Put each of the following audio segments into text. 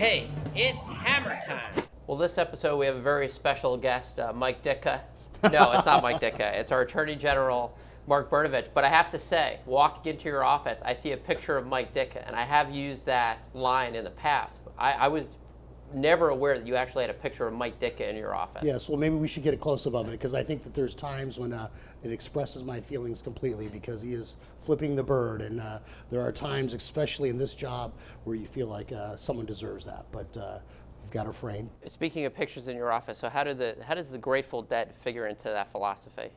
Hey, it's hammer time. Well, this episode we have a very special guest, Mike Ditka. No, it's not Mike Ditka. It's our Attorney General, Mark Brnovich. But I have to say, walking into your office, I see a picture of Mike Ditka, and I have used that line in the past. I was never aware that you actually had a picture of Mike Ditka in your office. Yes, well, maybe we should get a close-up of it, because I think that there's times when it expresses my feelings completely, because he is flipping the bird, and there are times, especially in this job, where you feel like someone deserves that, but you've got to refrain. Speaking of pictures in your office, so how does the Grateful Dead figure into that philosophy?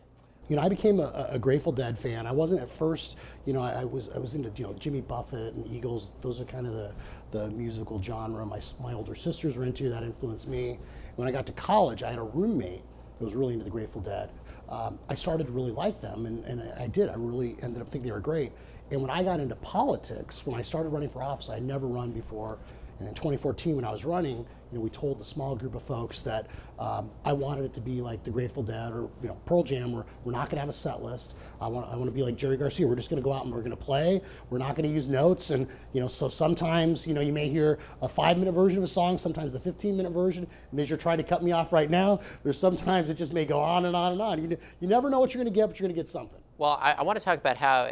You know, I became a Grateful Dead fan. I wasn't at first. You know, I was into Jimmy Buffett and Eagles. Those are kind of the musical genre my older sisters were into. That influenced me. When I got to college, I had a roommate that was really into the Grateful Dead. I started to really like them, and I did. I really ended up thinking they were great. And when I got into politics, when I started running for office, I'd never run before. And in 2014, when I was running, we told the small group of folks that I wanted it to be like the Grateful Dead or Pearl Jam. We're not going to have a set list. I want to be like Jerry Garcia. We're just going to go out and we're going to play. We're not going to use notes. And so sometimes you may hear a 5-minute version of a song, sometimes a 15-minute version. And as you're trying to cut me off right now, there's sometimes it just may go on and on and on. You never know what you're going to get, but you're going to get something. Well, I want to talk about how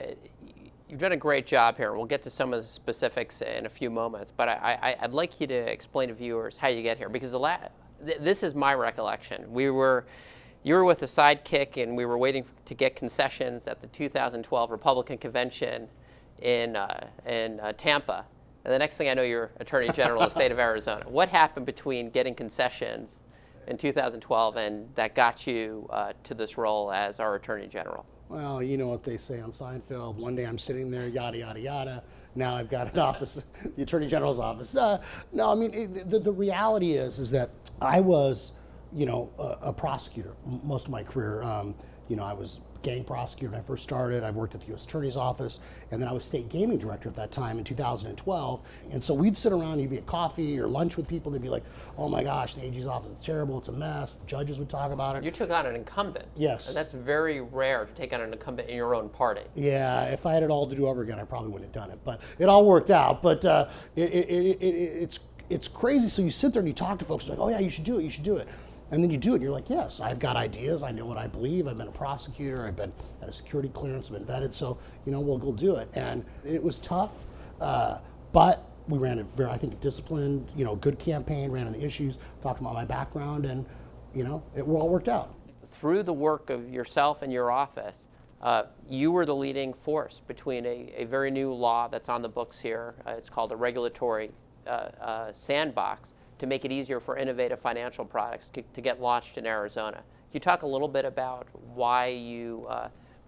you've done a great job here. We'll get to some of the specifics in a few moments, but I'd like you to explain to viewers how you get here, because this is my recollection. You were with a sidekick, and we were waiting to get concessions at the 2012 Republican convention in Tampa. And the next thing I know, you're Attorney General of the state of Arizona. What happened between getting concessions in 2012 and that got you to this role as our Attorney General? Well, you know what they say on Seinfeld, one day I'm sitting there, yada, yada, yada. Now I've got an office, the Attorney General's office. No, I mean, the reality is that I was, a prosecutor most of my career. I was gang prosecutor when I first started. I've worked at the U.S. Attorney's Office, and then I was state gaming director at that time in 2012. And so we'd sit around, you'd be at coffee or lunch with people, they'd be like, oh my gosh, the AG's office is terrible, it's a mess. The judges would talk about it. You took on an incumbent. Yes. And that's very rare to take on an incumbent in your own party. Yeah, if I had it all to do over again, I probably wouldn't have done it. But it all worked out. But it's crazy. So you sit there and you talk to folks like, oh yeah, you should do it, you should do it. And then you do it, and you're like, yes, I've got ideas, I know what I believe, I've been a prosecutor, I've been at a security clearance, I've been vetted, so, we'll go do it. And it was tough, but we ran a very, I think, disciplined, good campaign, ran on the issues, talked about my background, and, it all worked out. Through the work of yourself and your office, you were the leading force between a very new law that's on the books here. It's called a regulatory sandbox, to make it easier for innovative financial products to get launched in Arizona. Can you talk a little bit about why you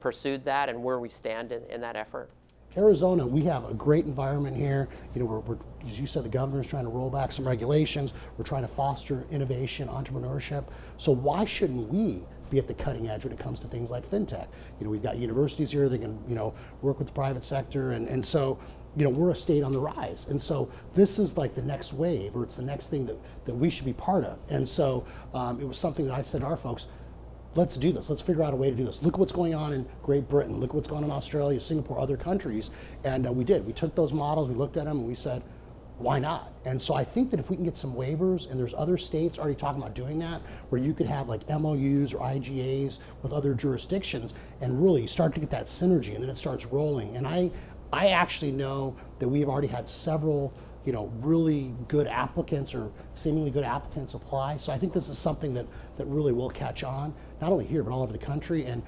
pursued that and where we stand in that effort? Arizona, we have a great environment here. We're, as you said, the governor's trying to roll back some regulations. We're trying to foster innovation, entrepreneurship. So why shouldn't we be at the cutting edge when it comes to things like fintech? We've got universities here that can, work with the private sector, and so we're a state on the rise. And so this is like the next wave, or it's the next thing that we should be part of. And so it was something that I said to our folks, let's do this. Let's figure out a way to do this. Look at what's going on in Great Britain. Look at what's going on in Australia, Singapore, other countries. And we did. We took those models, we looked at them, and we said, why not? And so I think that if we can get some waivers, and there's other states already talking about doing that, where you could have like MOUs or IGAs with other jurisdictions, and really start to get that synergy, and then it starts rolling. And I actually know that we've already had several, really good applicants or seemingly good applicants apply. So I think this is something that really will catch on, not only here, but all over the country. And,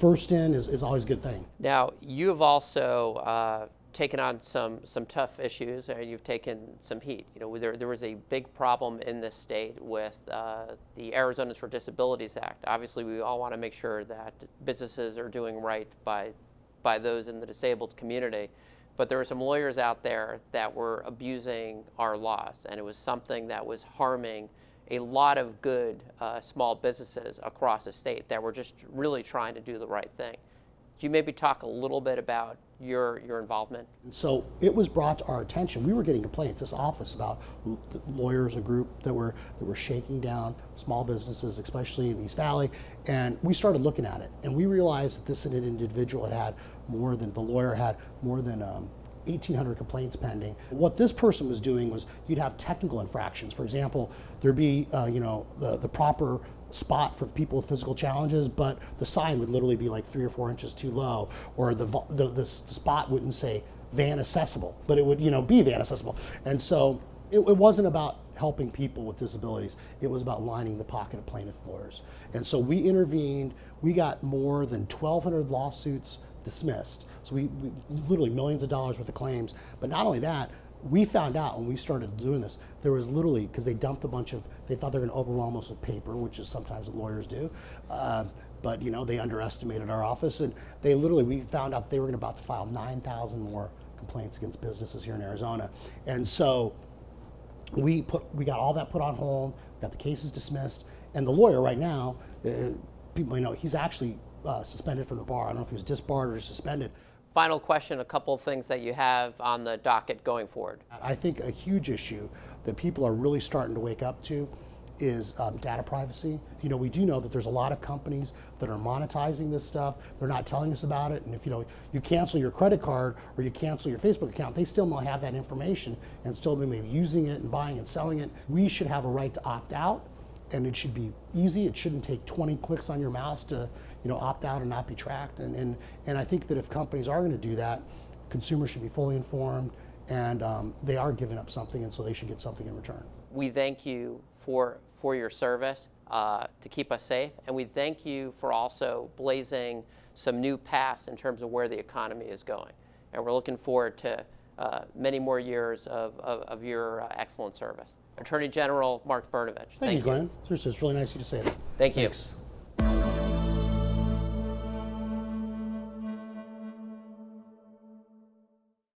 first in is always a good thing. Now, you have also taken on some tough issues, and you've taken some heat. There was a big problem in this state with the Arizona's for Disabilities Act. Obviously, we all want to make sure that businesses are doing right by those in the disabled community. But there were some lawyers out there that were abusing our laws, and it was something that was harming a lot of good small businesses across the state that were just really trying to do the right thing. Can you maybe talk a little bit about your involvement? And so it was brought to our attention. We were getting complaints, this office, about lawyers, a group that were shaking down small businesses, especially in the East Valley. And we started looking at it, and we realized that this individual had more than, the lawyer had more than 1,800 complaints pending. What this person was doing was you'd have technical infractions. For example, there'd be the proper spot for people with physical challenges, but the sign would literally be like 3 or 4 inches too low, or the spot wouldn't say van accessible, but it would be van accessible. And so it wasn't about helping people with disabilities. It was about lining the pocket of plaintiff lawyers. And so we intervened. We got more than 1,200 lawsuits dismissed. So we literally millions of dollars worth of claims. But not only that, we found out when we started doing this, there was literally, because they dumped a bunch of, they thought they were going to overwhelm us with paper, which is sometimes what lawyers do. But they underestimated our office, and we found out they were about to file 9,000 more complaints against businesses here in Arizona. And so we got all that put on hold, got the cases dismissed, and the lawyer right now, people may know, he's actually suspended from the bar. I don't know if he was disbarred or suspended. Final question, a couple of things that you have on the docket going forward. I think a huge issue that people are really starting to wake up to is data privacy. We do know that there's a lot of companies that are monetizing this stuff. They're not telling us about it. And if you cancel your credit card or you cancel your Facebook account, they still might have that information and still be maybe using it and buying and selling it. We should have a right to opt out, and it should be easy. It shouldn't take 20 clicks on your mouse to opt out and not be tracked. And I think that if companies are going to do that, consumers should be fully informed, and they are giving up something, and so they should get something in return. We thank you for your service to keep us safe, and we thank you for also blazing some new paths in terms of where the economy is going. And we're looking forward to many more years of your excellent service. Attorney General Mark Brnovich. Thank you, Glenn. Seriously, it's really nice of you to say that. Thank you. Thanks.